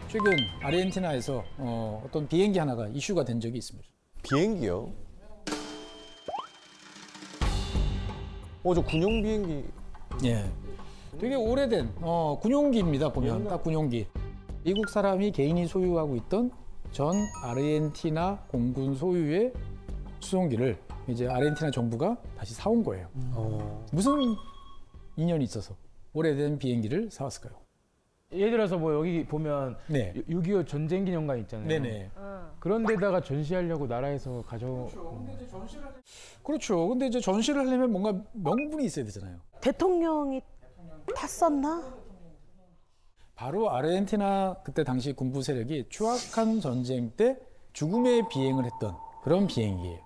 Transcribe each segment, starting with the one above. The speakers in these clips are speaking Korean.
최근 아르헨티나에서 어떤 비행기 하나가 이슈가 된 적이 있습니다. 비행기요? 저 군용 비행기. 예. 되게 오래된 군용기입니다. 보면 딱 군용기. 미국 사람이 개인이 소유하고 있던 전 아르헨티나 공군 소유의 수송기를 이제 아르헨티나 정부가 다시 사온 거예요. 무슨 인연이 있어서 오래된 비행기를 사왔을까요? 예를 들어서 뭐 여기 보면 네. 6.25 전쟁 기념관 있잖아요. 네네. 그런 데다가 전시하려고 나라에서 그렇죠. 근데 이제 전시를 하려면 뭔가 명분이 있어야 되잖아요. 대통령이 탔었나? 바로 아르헨티나 그때 당시 군부 세력이 추악한 전쟁 때 죽음의 비행을 했던 그런 비행기예요.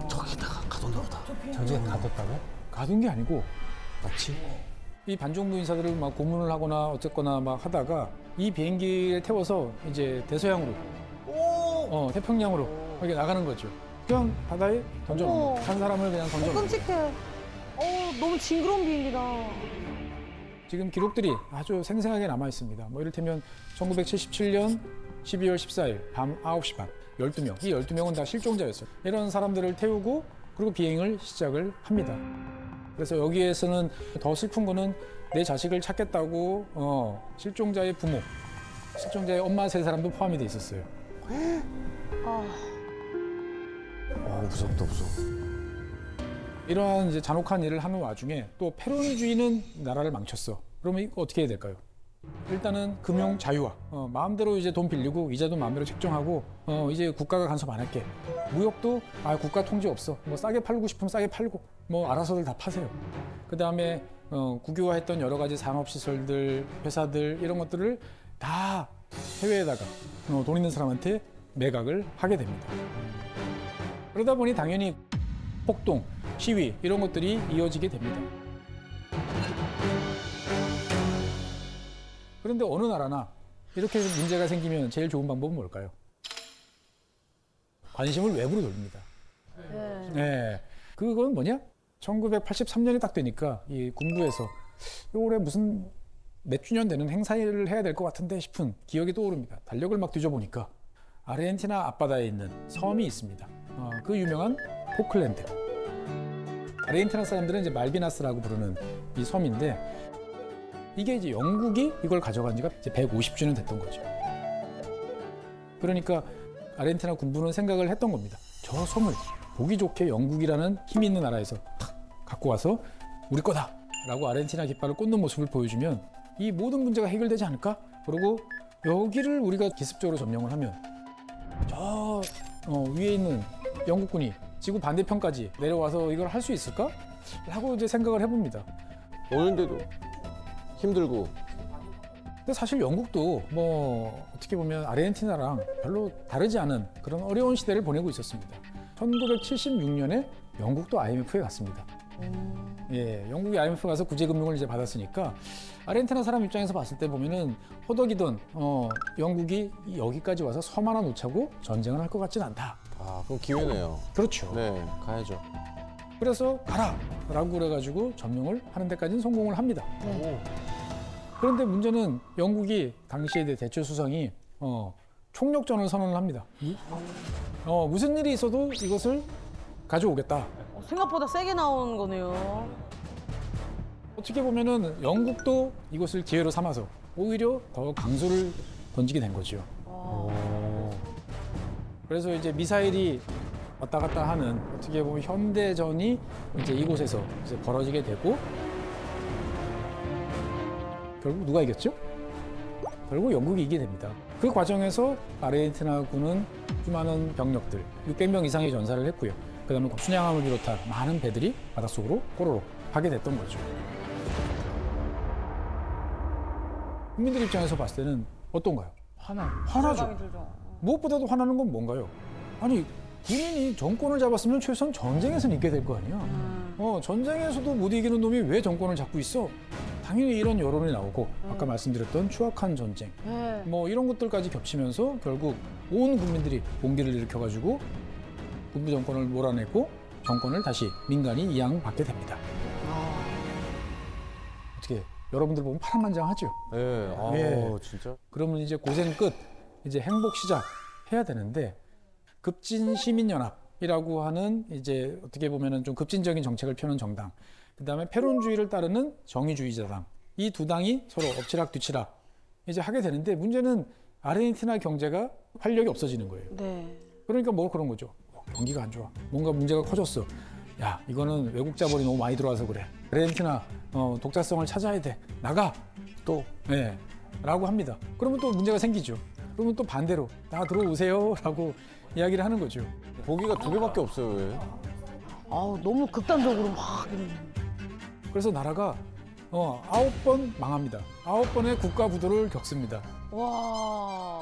저기다가 가뒀나 보다. 전쟁에 가뒀다고? 가둔 게 아니고 마치? 이 반정부 인사들을 막 고문을 하거나 어쨌거나 막 하다가 이 비행기를 태워서 이제 대서양으로, 태평양으로 이렇게 나가는 거죠. 그냥 바다에 던져놓는 거예요. 한 사람을 그냥 던져놓는 거예요. 끔찍해. 너무 징그러운 비행기다. 지금 기록들이 아주 생생하게 남아 있습니다. 뭐 이를테면 1977년 12월 14일 밤 9시 반 12명. 이 12명은 다 실종자였어요. 이런 사람들을 태우고 그리고 비행을 시작을 합니다. 그래서 여기에서는 더 슬픈 거는 내 자식을 찾겠다고 실종자의 부모, 실종자의 엄마 세 사람도 포함이 돼 있었어요. 무섭다, 무서워. 이러한 이제 잔혹한 일을 하는 와중에 또 페론주의는 나라를 망쳤어. 그러면 이거 어떻게 해야 될까요? 일단은 금융 자유화. 마음대로 이제 돈 빌리고 이자도 마음대로 책정하고 이제 국가가 간섭 안 할게. 무역도 국가 통제 없어. 뭐 싸게 팔고 싶으면 싸게 팔고 뭐 알아서들 다 파세요. 그다음에 국유화했던 여러 가지 산업 시설들, 회사들 이런 것들을 다 해외에다가 돈 있는 사람한테 매각을 하게 됩니다. 그러다 보니 당연히 폭동, 시위 이런 것들이 이어지게 됩니다. 그런데 어느 나라나 이렇게 문제가 생기면 제일 좋은 방법은 뭘까요? 관심을 외부로 돌립니다. 네. 그건 뭐냐? 1983년이 딱 되니까 이 군부에서 올해 무슨 몇 주년 되는 행사를 해야 될 것 같은데 싶은 기억이 떠오릅니다. 달력을 막 뒤져보니까 아르헨티나 앞바다에 있는 섬이 있습니다. 그 유명한 포클랜드. 아르헨티나 사람들은 이제 말비나스라고 부르는 이 섬인데 이게 이제 영국이 이걸 가져간 지가 이제 150주년 됐던 거죠. 그러니까 아르헨티나 군부는 생각을 했던 겁니다. 저 섬을 보기 좋게 영국이라는 힘 있는 나라에서 탁 갖고 와서 우리 거다라고 아르헨티나 깃발을 꽂는 모습을 보여주면 이 모든 문제가 해결되지 않을까? 그리고 여기를 우리가 기습적으로 점령을 하면 저 위에 있는 영국군이 지구 반대편까지 내려와서 이걸 할 수 있을까? 라고 이제 생각을 해봅니다. 오는데도 힘들고. 근데 사실 영국도 뭐 어떻게 보면 아르헨티나랑 별로 다르지 않은 그런 어려운 시대를 보내고 있었습니다. 1976년에 영국도 IMF에 갔습니다. 예, 영국이 IMF 가서 구제금융을 이제 받았으니까 아르헨티나 사람 입장에서 봤을 때 보면은 호덕이던 영국이 여기까지 와서 섬 하나 놓자고 전쟁을 할 것 같진 않다. 그럼 기회네요. 그렇죠. 네, 가야죠. 그래서 가라! 라고 그래가지고 점령을 하는 데까지는 성공을 합니다. 그런데 문제는 영국이 당시에 대처 수상이 총력전을 선언을 합니다. 무슨 일이 있어도 이것을 가져오겠다. 생각보다 세게 나온 거네요. 어떻게 보면은 영국도 이것을 기회로 삼아서 오히려 더 강수를 던지게 된 거죠. 그래서 이제 미사일이 왔다 갔다 하는 어떻게 보면 현대전이 이제 이곳에서 이제 벌어지게 되고 결국 누가 이겼죠? 결국 영국이 이기게 됩니다. 그 과정에서 아르헨티나군은 수많은 병력들, 600명 이상의 전사를 했고요. 그다음에 순양함을 비롯한 많은 배들이 바닷속으로 꼬로록 가게 됐던 거죠. 국민들 입장에서 봤을 때는 어떤가요? 화나죠. 무엇보다도 화나는 건 뭔가요? 아니 군인이 정권을 잡았으면 최소한 전쟁에서는 이기게 될 거 아니야. 전쟁에서도 못 이기는 놈이 왜 정권을 잡고 있어? 당연히 이런 여론이 나오고 아까 말씀드렸던 추악한 전쟁 뭐 이런 것들까지 겹치면서 결국 온 국민들이 공기를 일으켜가지고 군부 정권을 몰아내고 정권을 다시 민간이 이양받게 됩니다. 어떻게 여러분들 보면 파란만장하죠. 예. 아, 예. 진짜. 그러면 이제 고생 끝, 이제 행복 시작 해야 되는데 급진 시민연합이라고 하는 이제 어떻게 보면은 좀 급진적인 정책을 펴는 정당, 그다음에 패론주의를 따르는 정의주의자당, 이 두 당이 서로 엎치락뒤치락 이제 하게 되는데 문제는 아르헨티나 경제가 활력이 없어지는 거예요. 네. 그러니까 뭐 그런 거죠. 경기가 안 좋아. 뭔가 문제가 커졌어. 야, 이거는 외국 자본이 너무 많이 들어와서 그래. 아르헨티나 독자성을 찾아야 돼. 나가. 또. 네. 라고 합니다. 그러면 또 문제가 생기죠. 그러면 또 반대로 다 들어오세요. 라고 이야기를 하는 거죠. 보기가 두 개밖에 없어요. 왜? 아우, 너무 극단적으로 막. 그래서 나라가 9번 망합니다. 9번의 국가 부도를 겪습니다. 와.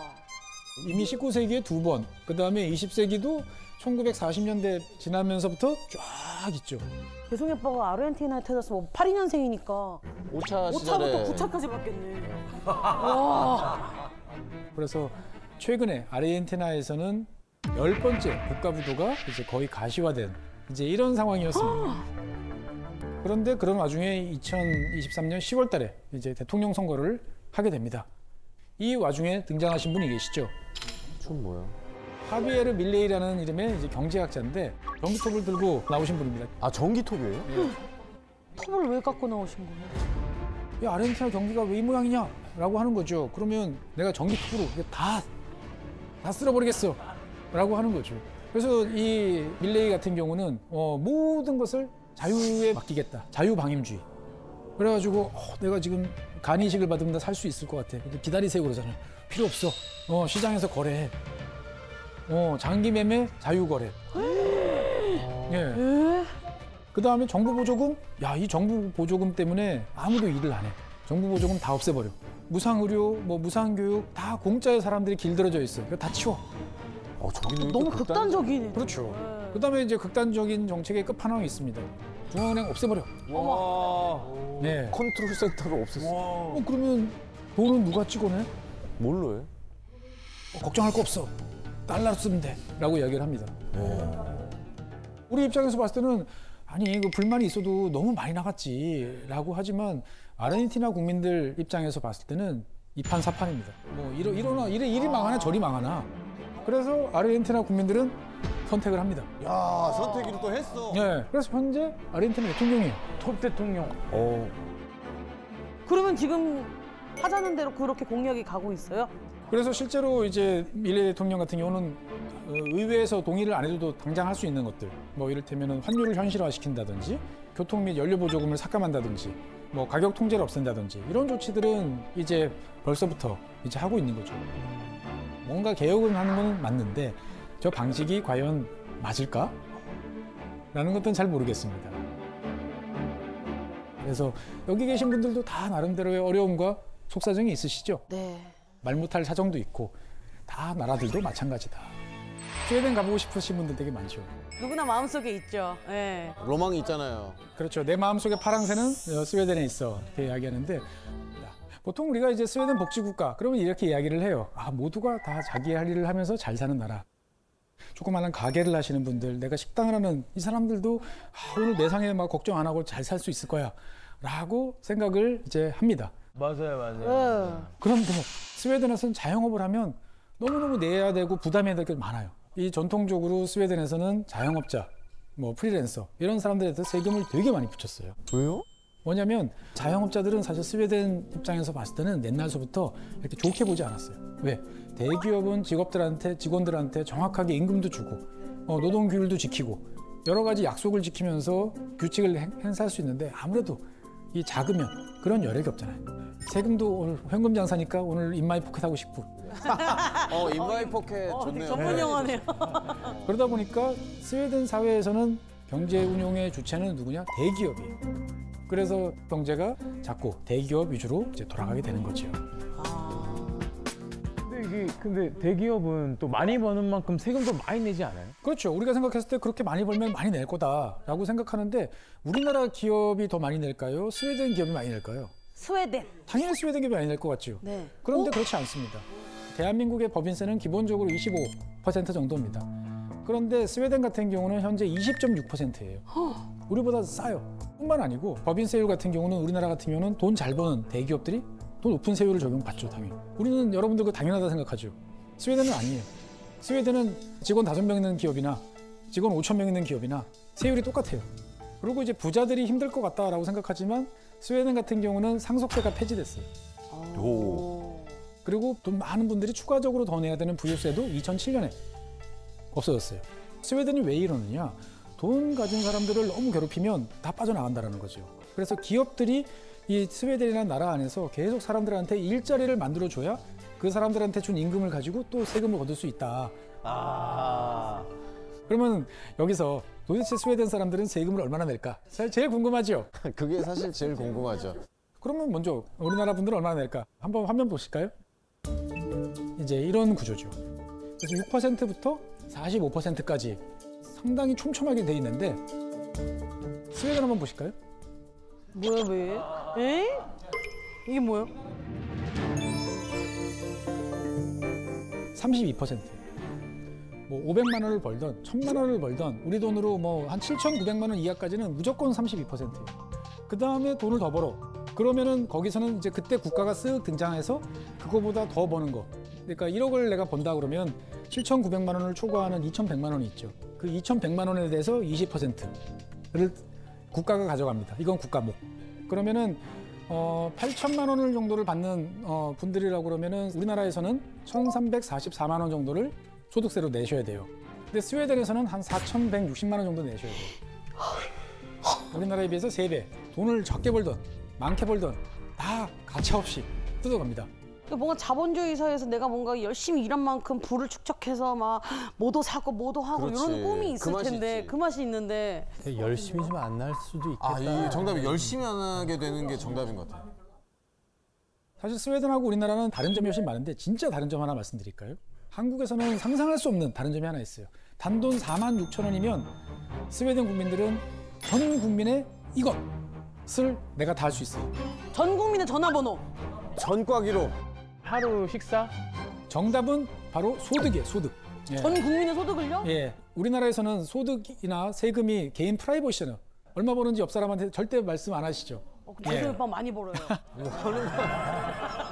이미 19세기에 2번, 그 다음에 20세기도 1940년대 지나면서부터 쫙 있죠. 배송이 오빠가 아르헨티나에 태어나서 뭐 82년생이니까 5차 5차부터 시절에 9차까지 받겠네. 와. 그래서 최근에 아르헨티나에서는 10번째 국가 부도가 이제 거의 가시화된 이제 이런 상황이었습니다. 그런데 그런 와중에 2023년 10월 달에 이제 대통령 선거를 하게 됩니다. 이 와중에 등장하신 분이 계시죠. 좀 뭐야? 하비에르 밀레이라는 이름의 이제 경제학자인데 전기톱을 들고 나오신 분입니다. 아, 전기톱이에요? 톱을 왜 갖고 나오신 거예요? 야, 아르헨티나 경기가 왜 이 모양이냐? 라고 하는 거죠. 그러면 내가 전기톱으로 다 쓸어버리겠어. 라고 하는 거죠. 그래서 이 밀레이 같은 경우는 모든 것을 자유에 맡기겠다. 자유방임주의. 그래가지고 내가 지금 간이식을 받으면 다 살 수 있을 것 같아. 기다리세요 그러잖아요. 필요 없어. 시장에서 거래해. 장기 매매 자유 거래. 예. 그 다음에 정부 보조금. 야, 이 정부 보조금 때문에 아무도 일을 안 해. 정부 보조금 다 없애버려. 무상 의료, 무상 교육 다 공짜에 사람들이 길들여져 있어. 이거 다 치워. 저기는 너무 극단적이네. 그렇죠. 그 다음에 이제 극단적인 정책의 끝판왕이 있습니다. 중앙은행 없애버려. 와. 네. 컨트롤 센터를 없앴어. 그러면 돈은 누가 찍어내? 뭘로 해? 걱정할 거 없어. 달러 쓰면 돼. 라고 이야기를 합니다. 우리 입장에서 봤을 때는 아니 그 불만이 있어도 너무 많이 나갔지 라고 하지만 아르헨티나 국민들 입장에서 봤을 때는 이판사판입니다. 이리 망하나 저리 망하나. 그래서 아르헨티나 국민들은 선택을 합니다. 야, 선택을 또 했어. 네. 그래서 현재 아르헨티나 대통령이에요. 톱 대통령. 그러면 지금 하자는 대로 그렇게 공약이 가고 있어요? 그래서 실제로 이제 밀레이 대통령 같은 경우는 의회에서 동의를 안 해도 당장 할 수 있는 것들, 이를테면 환율을 현실화시킨다든지, 교통 및 연료 보조금을 삭감한다든지, 가격 통제를 없앤다든지 이런 조치들은 이제 벌써부터 이제 하고 있는 거죠. 뭔가 개혁을 하는 건 맞는데 저 방식이 과연 맞을까? 라는 것은 잘 모르겠습니다. 그래서 여기 계신 분들도 다 나름대로의 어려움과 속사정이 있으시죠? 네. 말 못할 사정도 있고 다 나라들도 마찬가지다. 스웨덴 가보고 싶으신 분들 되게 많죠. 누구나 마음속에 있죠. 네. 로망이 있잖아요. 그렇죠. 내 마음속에 파랑새는 스웨덴에 있어. 이렇게 이야기하는데 보통 우리가 이제 스웨덴 복지국가 그러면 이렇게 이야기를 해요. 모두가 다 자기 할 일을 하면서 잘 사는 나라. 조그마한 가게를 하시는 분들, 내가 식당을 하는 이 사람들도 오늘 매상에 막 걱정 안 하고 잘 살 수 있을 거야 라고 생각을 이제 합니다. 맞아요. 그런데 스웨덴에서는 자영업을 하면 너무너무 내야 되고 부담해야 될 게 많아요. 이 전통적으로 스웨덴에서는 자영업자, 프리랜서 이런 사람들에 대해서 세금을 되게 많이 붙였어요. 왜요? 뭐냐면 자영업자들은 사실 스웨덴 입장에서 봤을 때는 옛날서부터 이렇게 좋게 보지 않았어요. 왜? 대기업은 직원들한테 정확하게 임금도 주고 노동 규율도 지키고 여러 가지 약속을 지키면서 규칙을 행사할 수 있는데 아무래도 이 작으면 그런 여력이 없잖아요. 세금도 오늘 현금 장사니까 오늘 인마이 포켓 하고 싶고. 인마이 포켓 좋네요. 전문 영화네요. 그러다 보니까 스웨덴 사회에서는 경제 운용의 주체는 누구냐? 대기업이에요. 그래서 경제가 자꾸 대기업 위주로 이제 돌아가게 되는 거죠. 근데 대기업은 또 많이 버는 만큼 세금도 많이 내지 않아요? 그렇죠. 우리가 생각했을 때 그렇게 많이 벌면 많이 낼 거다라고 생각하는데 우리나라 기업이 더 많이 낼까요? 스웨덴 기업이 많이 낼까요? 스웨덴. 당연히 스웨덴 기업이 많이 낼 것 같죠. 네. 그런데 그렇지 않습니다. 대한민국의 법인세는 기본적으로 25% 정도입니다. 그런데 스웨덴 같은 경우는 현재 20.6%예요. 우리보다 싸요. 뿐만 아니고 법인 세율 같은 경우는 우리나라 같은 경우는 돈 잘 버는 대기업들이 더 높은 세율을 적용받죠, 당연히. 우리는 여러분들 그 당연하다 생각하죠. 스웨덴은 아니에요. 스웨덴은 직원 5명 있는 기업이나 직원 5,000명 있는 기업이나 세율이 똑같아요. 그리고 이제 부자들이 힘들 것 같다라고 생각하지만 스웨덴 같은 경우는 상속세가 폐지됐어요. 오. 그리고 돈 많은 분들이 추가적으로 더 내야 되는 부유세도 2007년에 없어졌어요. 스웨덴이 왜 이러느냐? 돈 가진 사람들을 너무 괴롭히면 다 빠져나간다는 거죠. 그래서 기업들이 이 스웨덴이라는 나라 안에서 계속 사람들한테 일자리를 만들어줘야 그 사람들한테 준 임금을 가지고 또 세금을 거둘 수 있다. 그러면 여기서 도대체 스웨덴 사람들은 세금을 얼마나 낼까? 제일 궁금하죠? 그게 사실 제일 궁금하죠. 그러면 먼저 우리나라 분들은 얼마나 낼까? 한번 화면 보실까요? 이제 이런 구조죠. 그래서 6%부터 45%까지 상당히 촘촘하게 돼 있는데 스웨덴 한번 보실까요? 뭐야 왜? 에? 이게 뭐야? 32%. 뭐 500만 원을 벌던 1,000만 원을 벌던 우리 돈으로 뭐 한 7,900만 원 이하까지는 무조건 32%예요. 그 다음에 돈을 더 벌어. 그러면은 거기서는 이제 그때 국가가 쓱 등장해서 그거보다 더 버는 거. 그러니까 1억을 내가 번다 그러면 7,900만 원을 초과하는 2,100만 원이 있죠. 그 2,100만 원에 대해서 20%를 국가가 가져갑니다. 이건 국가목. 그러면은 8천만 원을 정도를 받는 분들이라고 그러면은 우리나라에서는 1,344만 원 정도를 소득세로 내셔야 돼요. 근데 스웨덴에서는 한 4,160만 원 정도 내셔야 돼요. 우리나라에 비해서 3배. 돈을 적게 벌던 많게 벌던 다 가차없이 뜯어갑니다. 뭔가 자본주의 사회에서 내가 뭔가 열심히 일한 만큼 부를 축적해서 막 뭐도 사고 뭐도 하고 그렇지. 이런 꿈이 있을 그 맛이 텐데 있지. 그 맛이 있는데 열심히 좀 안 날 수도 있겠다. 아, 이 정답이 열심히 안 하게 되는 게 정답인 것 같아요. 사실 스웨덴하고 우리나라는 다른 점이 훨씬 많은데 진짜 다른 점 하나 말씀드릴까요? 한국에서는 상상할 수 없는 다른 점이 하나 있어요. 단돈 46,000원이면 스웨덴 국민들은 전 국민의 이것을 내가 다 할 수 있어요. 전 국민의 전화번호. 전과기로. 하루 식사? 정답은 바로 소득이에요, 소득. 예. 전 국민의 소득을요? 예. 우리나라에서는 소득이나 세금이 개인 프라이버시잖아요. 얼마 버는지 옆 사람한테 절대 말씀 안 하시죠. 저희 오빠 많이 벌어요.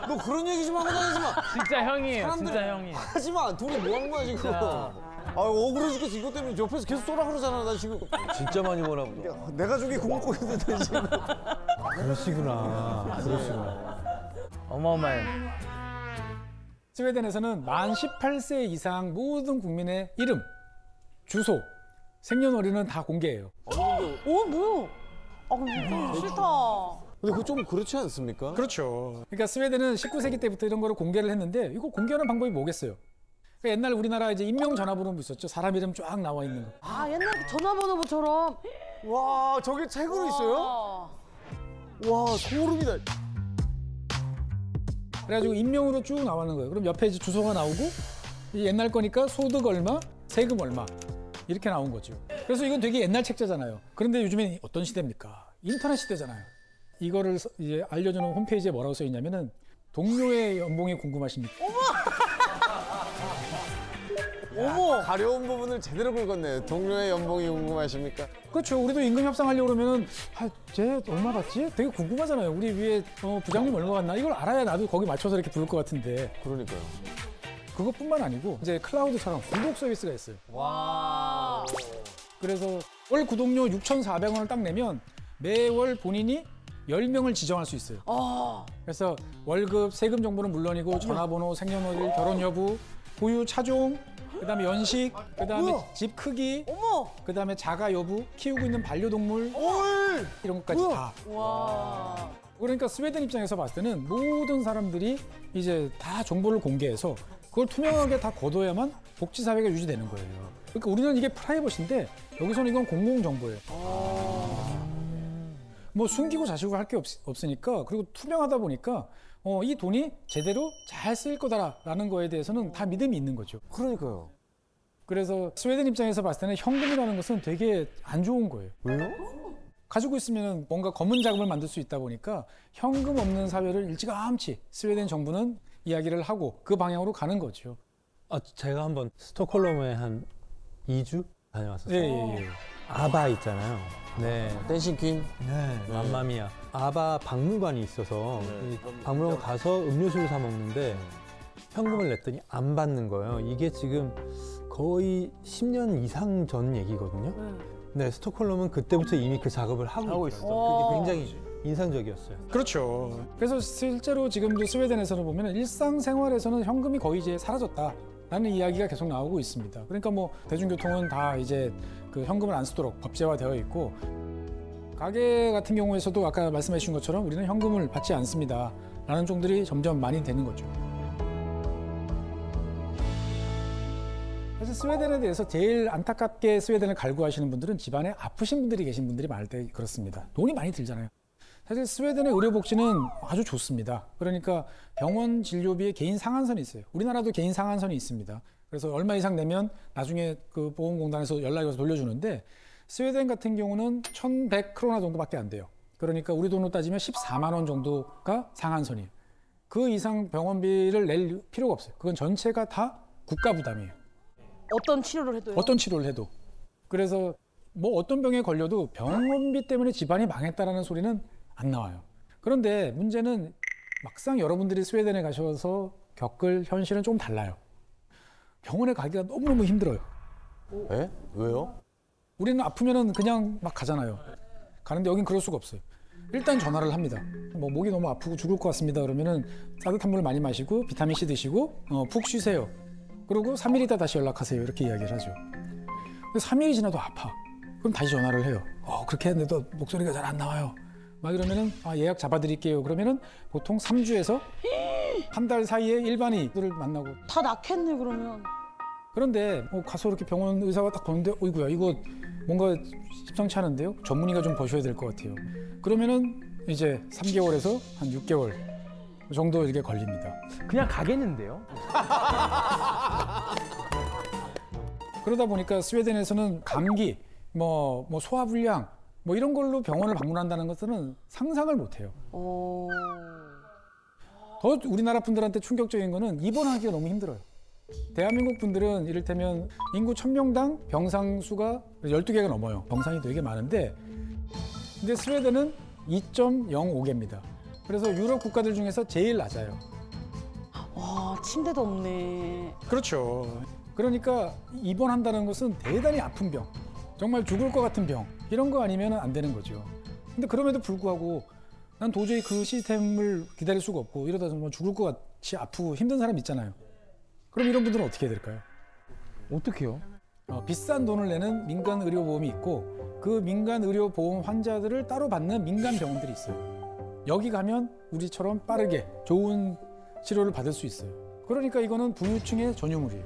너 그런 얘기 좀 하고 다니지 마. 진짜 형이에요. 사람들- 진짜 형이에요. 하지 마. 둘이 뭐 하는 거야 지금. 진짜. 아 억울해 죽겠어. 이것 때문에 옆에서 계속 쏘라 그러잖아. 나 지금. 진짜 많이 버나 보다. 내 가족이 굶고 있는데 지금. 그러시구나. 그러시구나. 어마어마해. 스웨덴에서는 만 18세 이상 모든 국민의 이름, 주소, 생년월일은 다 공개해요. 뭐야? 이거 싫다. 근데 그거 좀 그렇지 않습니까? 그렇죠. 그러니까 스웨덴은 19세기 때부터 이런 거를 공개를 했는데 이거 공개하는 방법이 뭐겠어요? 그러니까 옛날 우리나라 이제 인명 전화번호 있었죠. 사람 이름 쫙 나와 있는 거. 아 옛날 그 전화번호부처럼. 와 저게 책으로 있어요? 와 소름이다. 그래가지고 인명으로 쭉 나오는 거예요. 그럼 옆에 이제 주소가 나오고 이 옛날 거니까 소득 얼마, 세금 얼마 이렇게 나온 거죠. 그래서 이건 되게 옛날 책자잖아요. 그런데 요즘엔 어떤 시대입니까? 인터넷 시대잖아요. 이거를 이제 알려주는 홈페이지에 뭐라고 써 있냐면은 동료의 연봉이 궁금하십니까? 어머 가려운 부분을 제대로 긁었네. 동료의 연봉이 궁금하십니까? 그렇죠. 우리도 임금 협상하려고 그러면은 쟤 얼마 받지? 되게 궁금하잖아요. 우리 위에 부장님 얼마 받나? 이걸 알아야 나도 거기 맞춰서 이렇게 부를 것 같은데 그러니까요. 그것뿐만 아니고 이제 클라우드처럼 구독 서비스가 있어요. 와. 그래서 월 구독료 6,400원을 딱 내면 매월 본인이 10명을 지정할 수 있어요. 그래서 월급, 세금 정보는 물론이고 전화번호, 생년월일, 결혼 여부, 보유 차종, 그다음에 연식, 그다음에 집 크기, 어머. 그다음에 자가 여부, 키우고 있는 반려동물 이런 것까지 다. 와. 그러니까 스웨덴 입장에서 봤을 때는 모든 사람들이 이제 다 정보를 공개해서 그걸 투명하게 다 거둬야만 복지 사회가 유지되는 거예요. 그러니까 우리는 이게 프라이버시인데 여기서는 이건 공공 정보예요. 뭐 숨기고 자시고 할 게 없으니까 그리고 투명하다 보니까 이 돈이 제대로 잘 쓰일 거다라는 거에 대해서는 다 믿음이 있는 거죠. 그러니까요. 그래서 스웨덴 입장에서 봤을 때는 현금이라는 것은 되게 안 좋은 거예요. 왜요? 가지고 있으면 뭔가 검은 자금을 만들 수 있다 보니까 현금 없는 사회를 일찌감치 스웨덴 정부는 이야기를 하고 그 방향으로 가는 거죠. 제가 한번 스톡홀름에 한 2주 다녀왔었어요. 예. 아바 있잖아요. 네. 댄싱 퀸. 네. 맘마미아. 아바 박물관이 있어서 이 박물관 가서 음료수를 사 먹는데 현금을 냈더니 안 받는 거예요. 이게 지금 거의 10년 이상 전 얘기거든요. 네, 스톡홀름은 그때부터 이미 그 작업을 하고 있었어요. 그게 굉장히 인상적이었어요. 그렇죠. 그래서 실제로 지금도 스웨덴에서는 보면 일상생활에서는 현금이 거의 이제 사라졌다라는 이야기가 계속 나오고 있습니다. 그러니까 뭐 대중교통은 다 이제 그 현금을 안 쓰도록 법제화되어 있고, 가게 같은 경우에서도 아까 말씀해 주신 것처럼 우리는 현금을 받지 않습니다 라는 종들이 점점 많이 되는 거죠. 사실 스웨덴에 대해서 제일 안타깝게 스웨덴을 갈구하시는 분들은 집안에 아프신 분들이 계신 분들이 많을 때 그렇습니다. 돈이 많이 들잖아요. 사실 스웨덴의 의료복지는 아주 좋습니다. 그러니까 병원 진료비에 개인 상한선이 있어요. 우리나라도 개인 상한선이 있습니다. 그래서 얼마 이상 내면 나중에 그 보험공단에서 연락이 와서 돌려주는데, 스웨덴 같은 경우는 1,100크로나 정도밖에 안 돼요. 그러니까 우리 돈으로 따지면 14만 원 정도가 상한선이에요. 그 이상 병원비를 낼 필요가 없어요. 그건 전체가 다 국가 부담이에요. 어떤 치료를 해도요? 어떤 치료를 해도. 그래서 뭐 어떤 병에 걸려도 병원비 때문에 집안이 망했다라는 소리는 안 나와요. 그런데 문제는 막상 여러분들이 스웨덴에 가셔서 겪을 현실은 좀 달라요. 병원에 가기가 너무너무 힘들어요. 에? 왜요? 우리는 아프면은 그냥 막 가잖아요. 가는데 여긴 그럴 수가 없어요. 일단 전화를 합니다. 뭐 목이 너무 아프고 죽을 것 같습니다. 그러면은 따뜻한 물 많이 마시고 비타민 C 드시고 푹 쉬세요. 그리고 3일 있다 다시 연락하세요. 이렇게 이야기를 하죠. 3일이 지나도 아파. 그럼 다시 전화를 해요. 그렇게 했는데도 목소리가 잘 안 나와요. 막 이러면은 예약 잡아드릴게요. 그러면은 보통 3주에서 한 달 사이에 일반의들을 만나고. 다 낫겠네 그러면. 그런데 가서 이렇게 병원 의사가 딱 보는데 어이구야 이거 뭔가 심상치 않은데요? 전문의가 좀 보셔야 될 것 같아요. 그러면은 이제 3개월에서 한 6개월 정도 이렇게 걸립니다. 그냥 가겠는데요? 그러다 보니까 스웨덴에서는 감기, 뭐 소화불량 뭐 이런 걸로 병원을 방문한다는 것은 상상을 못해요. 더 우리나라 분들한테 충격적인 거는 입원하기가 너무 힘들어요. 대한민국 분들은 이를테면 인구 1000명당 병상 수가 12개가 넘어요. 병상이 되게 많은데, 근데 스웨덴은 2.05개입니다. 그래서 유럽 국가들 중에서 제일 낮아요. 와, 침대도 없네. 그렇죠. 그러니까 입원한다는 것은 대단히 아픈 병, 정말 죽을 것 같은 병, 이런 거 아니면 안 되는 거죠. 근데 그럼에도 불구하고 난 도저히 그 시스템을 기다릴 수가 없고 이러다 정말 죽을 것 같이 아프고 힘든 사람 있잖아요. 그럼 이런 분들은 어떻게 해야 될까요? 어떻게요? 비싼 돈을 내는 민간 의료보험이 있고, 그 민간 의료보험 환자들을 따로 받는 민간 병원들이 있어요. 여기 가면 우리처럼 빠르게 좋은 치료를 받을 수 있어요. 그러니까 이거는 부유층의 전유물이에요.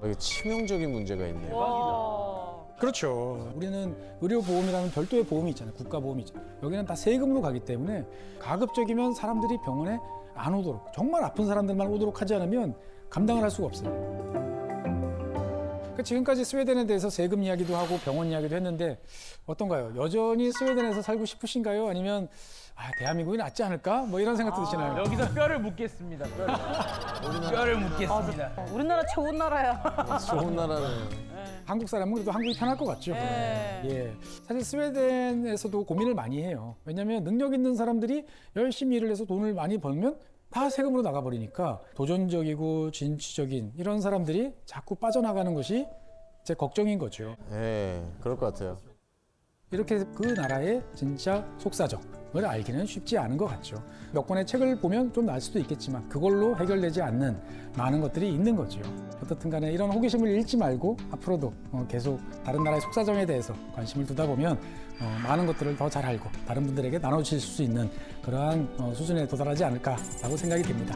이게 치명적인 문제가 있네요. 와. 그렇죠. 우리는 의료보험이라는 별도의 보험이 있잖아요. 국가보험이 있잖아요. 여기는 다 세금으로 가기 때문에 가급적이면 사람들이 병원에 안 오도록, 정말 아픈 사람들만 오도록 하지 않으면 감당을 할 수가 없어요. 그러니까 지금까지 스웨덴에 대해서 세금 이야기도 하고 병원 이야기도 했는데 어떤가요? 여전히 스웨덴에서 살고 싶으신가요? 아니면 대한민국이 낫지 않을까? 뭐 이런 생각도 드시나요? 여기서 뼈를 묻겠습니다. 뼈를 묻겠습니다. 우리나라 좋은 나라야. 좋은 나라는. 한국 사람은 그래도 한국이 편할 것 같죠? 예. 사실 스웨덴에서도 고민을 많이 해요. 왜냐하면 능력 있는 사람들이 열심히 일을 해서 돈을 많이 벌면 다 세금으로 나가버리니까 도전적이고 진취적인 이런 사람들이 자꾸 빠져나가는 것이 제 걱정인 거죠. 네, 그럴 것 같아요. 이렇게 그 나라의 진짜 속사정을 알기는 쉽지 않은 것 같죠. 몇 권의 책을 보면 좀 나을 수도 있겠지만 그걸로 해결되지 않는 많은 것들이 있는 거죠. 어떻든 간에 이런 호기심을 잃지 말고 앞으로도 계속 다른 나라의 속사정에 대해서 관심을 두다 보면 많은 것들을 더 잘 알고 다른 분들에게 나눠주실 수 있는 그러한 수준에 도달하지 않을까라고 생각이 됩니다.